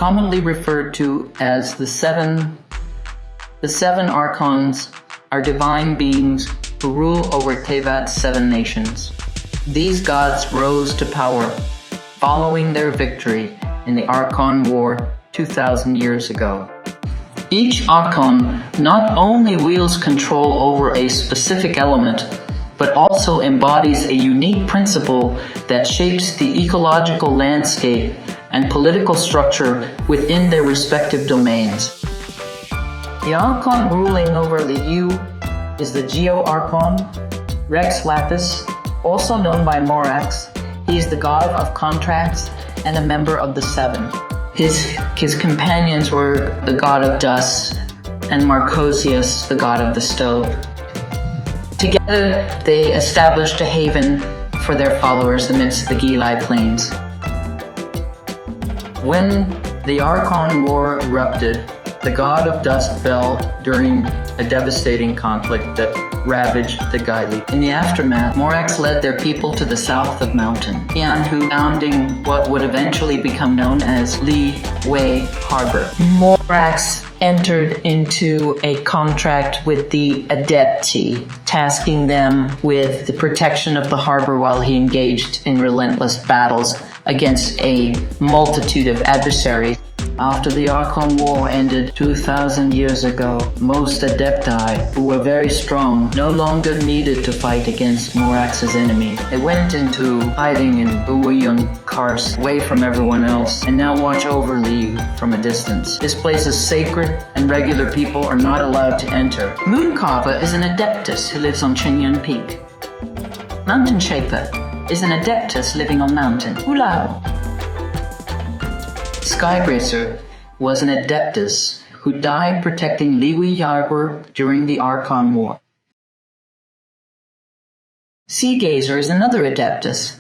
commonly referred to as the seven archons, are divine beings who rule over Teyvat's 7 nations. These gods rose to power following their victory in the Archon War 2,000 years ago. Each archon not only wields control over a specific element, but also embodies a unique principle that shapes the ecological landscape and political structure within their respective domains. The archon ruling over Liyue is the Geo-Archon, Rex Lapis, also known by Morax. He is the god of contracts and a member of the 7. His companions were the god of dust and Marcosius, the god of the stove. Together, they established a haven for their followers amidst the Gilai plains. When the Archon War erupted, the god of dust fell during a devastating conflict that ravaged the Gaili. In the aftermath, Morax led their people to the south of mountain Tianhu, founding what would eventually become known as Liyue Harbor. Morax entered into a contract with the Adepti, tasking them with the protection of the harbor while he engaged in relentless battles against a multitude of adversaries. After the Archon War ended 2,000 years ago, most Adepti, who were very strong, no longer needed to fight against Morax's enemy. They went into hiding in Uyun Kars, away from everyone else, and now watch over Liyue from a distance. This place is sacred, and regular people are not allowed to enter. Mooncarver is an Adeptus who lives on Chongyun Peak. Mountain Shaper is an Adeptus living on Mountain Hu Tao. Skybracer was an Adeptus who died protecting Liyue Harbor during the Archon War. Sea Gazer is another Adeptus,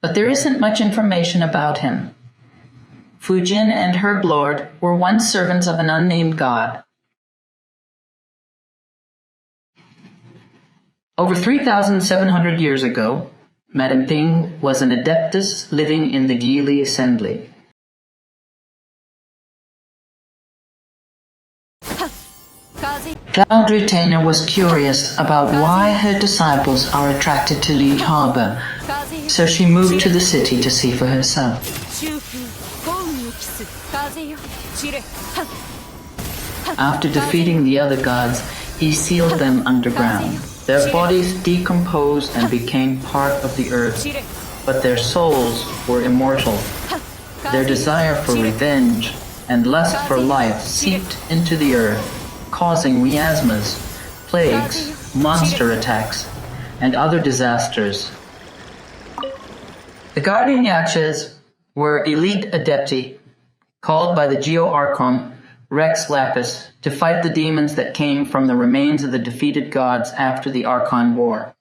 but there isn't much information about him. Fujin and Herblord were once servants of an unnamed god. Over 3,700 years ago, Madame Ping was an Adeptus living in the Gili Assembly. Cloud Retainer was curious about why her disciples are attracted to Liyue Harbor, so she moved to the city to see for herself. After defeating the other gods, he sealed them underground. Their bodies decomposed and became part of the earth, but their souls were immortal. Their desire for revenge and lust for life seeped into the earth, causing miasmas, plagues, monster attacks, and other disasters. The Guardian Yakshas were elite Adepti, called by the Geo-Archon Rex Lapis to fight the demons that came from the remains of the defeated gods after the Archon War.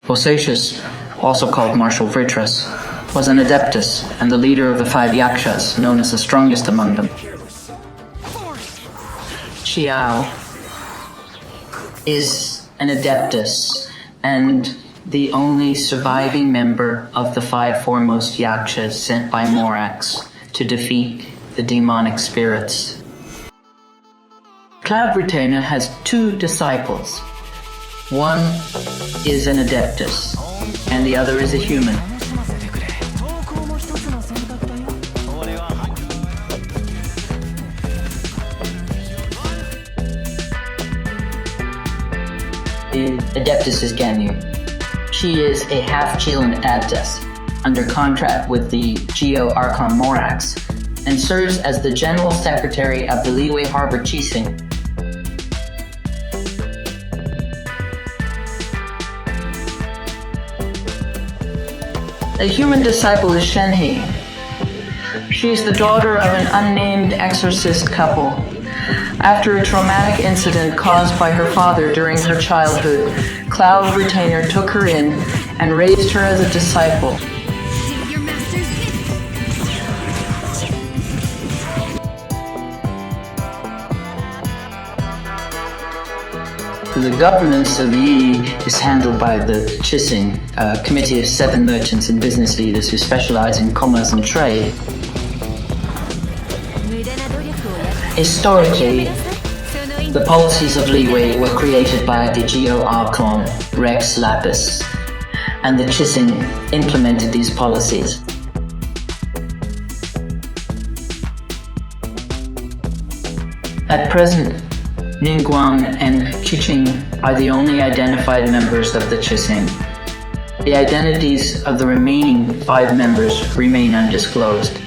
Vosacius, also called Marshal Vitras, was an Adeptus and the leader of the 5 Yakshas, known as the strongest among them. Xiao is an Adeptus and the only surviving member of the 5 foremost Yakshas sent by Morax to defeat the demonic spirits. Cloud Retainer has 2 disciples. One is an Adeptus, and the other is a human. The Adeptus is Ganyu. She is a half-Chilan Adeptus, under contract with the Geo-Archon Morax, and serves as the General Secretary of the Liyue Harbor Qiqi. A human disciple is Shenhe. She is the daughter of an unnamed exorcist couple. After a traumatic incident caused by her father during her childhood, Cloud Retainer took her in and raised her as a disciple. The governance of Yi is handled by the Qiqi, a committee of 7 merchants and business leaders who specialize in commerce and trade. Historically, the policies of Liyue were created by the Geo-archon Rex Lapis, and the Qiqi implemented these policies. At present, Ningguang and Qiqing are the only identified members of the Qiqi. The identities of the remaining 5 members remain undisclosed.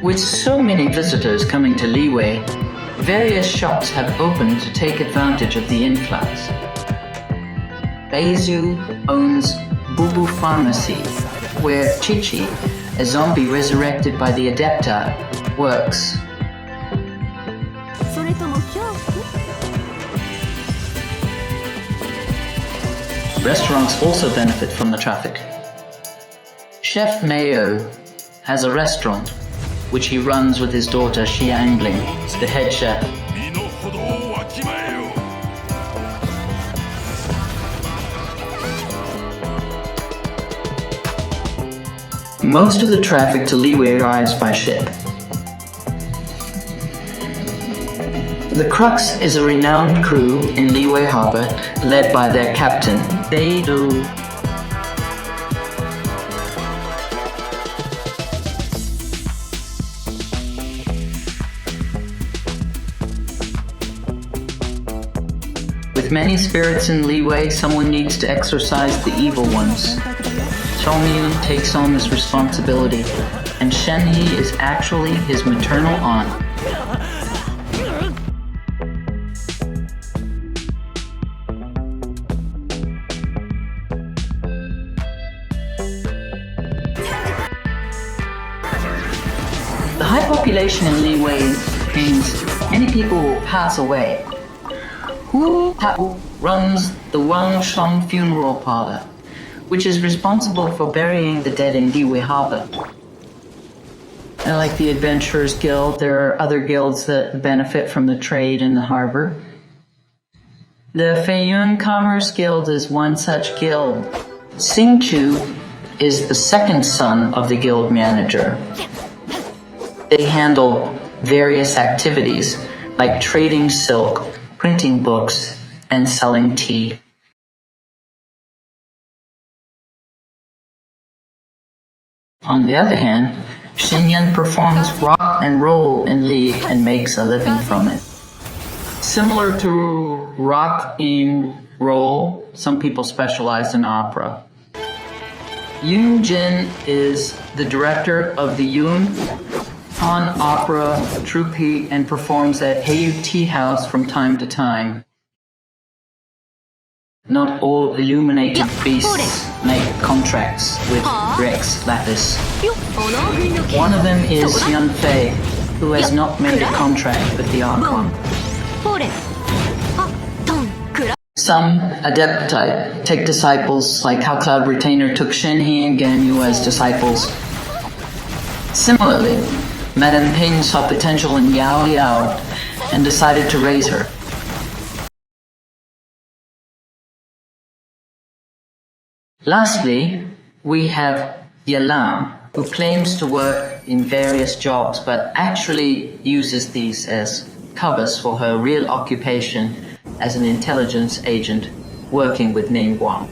With so many visitors coming to Liyue, various shops have opened to take advantage of the influx. Baizhu owns Bubu Pharmacy, where Qiqi, a zombie resurrected by the Adepti, works. Restaurants also benefit from the traffic. Chef Mayo has a restaurant, which he runs with his daughter Xiangling, the head chef. Most of the traffic to Liyue arrives by ship. The Crux is a renowned crew in Liyue Harbor, led by their captain, Beidou. With many spirits in Liyue, someone needs to exorcise the evil ones. Chongyun takes on this responsibility, and Shenhe is actually his maternal aunt. The high population in Liyue means many people will pass away. Hu Tao runs the Wangshan funeral parlor, which is responsible for burying the dead in Liyue Harbor. And like the Adventurers Guild, there are other guilds that benefit from the trade in the harbor. The Feiyun Commerce Guild is one such guild. Xingqiu is the second son of the guild manager. They handle various activities like trading silk, printing books, and selling tea. On the other hand, Chongyun performs rock and roll in league and makes a living from it. Similar to rock and roll, some people specialize in opera. Yun Jin is the director of the Yun Han Opera Troupe and performs at Heiyu Tea House from time to time. Not all illuminated beasts make contracts with Rex Lapis. One of them is Yunfei, who has not made a contract with the archon. Some Adepti take disciples, like how Cloud Retainer took Shenhe and Ganyu as disciples. Similarly, Madame Ping saw potential in Yao Yao and decided to raise her. Lastly, we have Yalam, who claims to work in various jobs but actually uses these as covers for her real occupation as an intelligence agent working with Ningguang.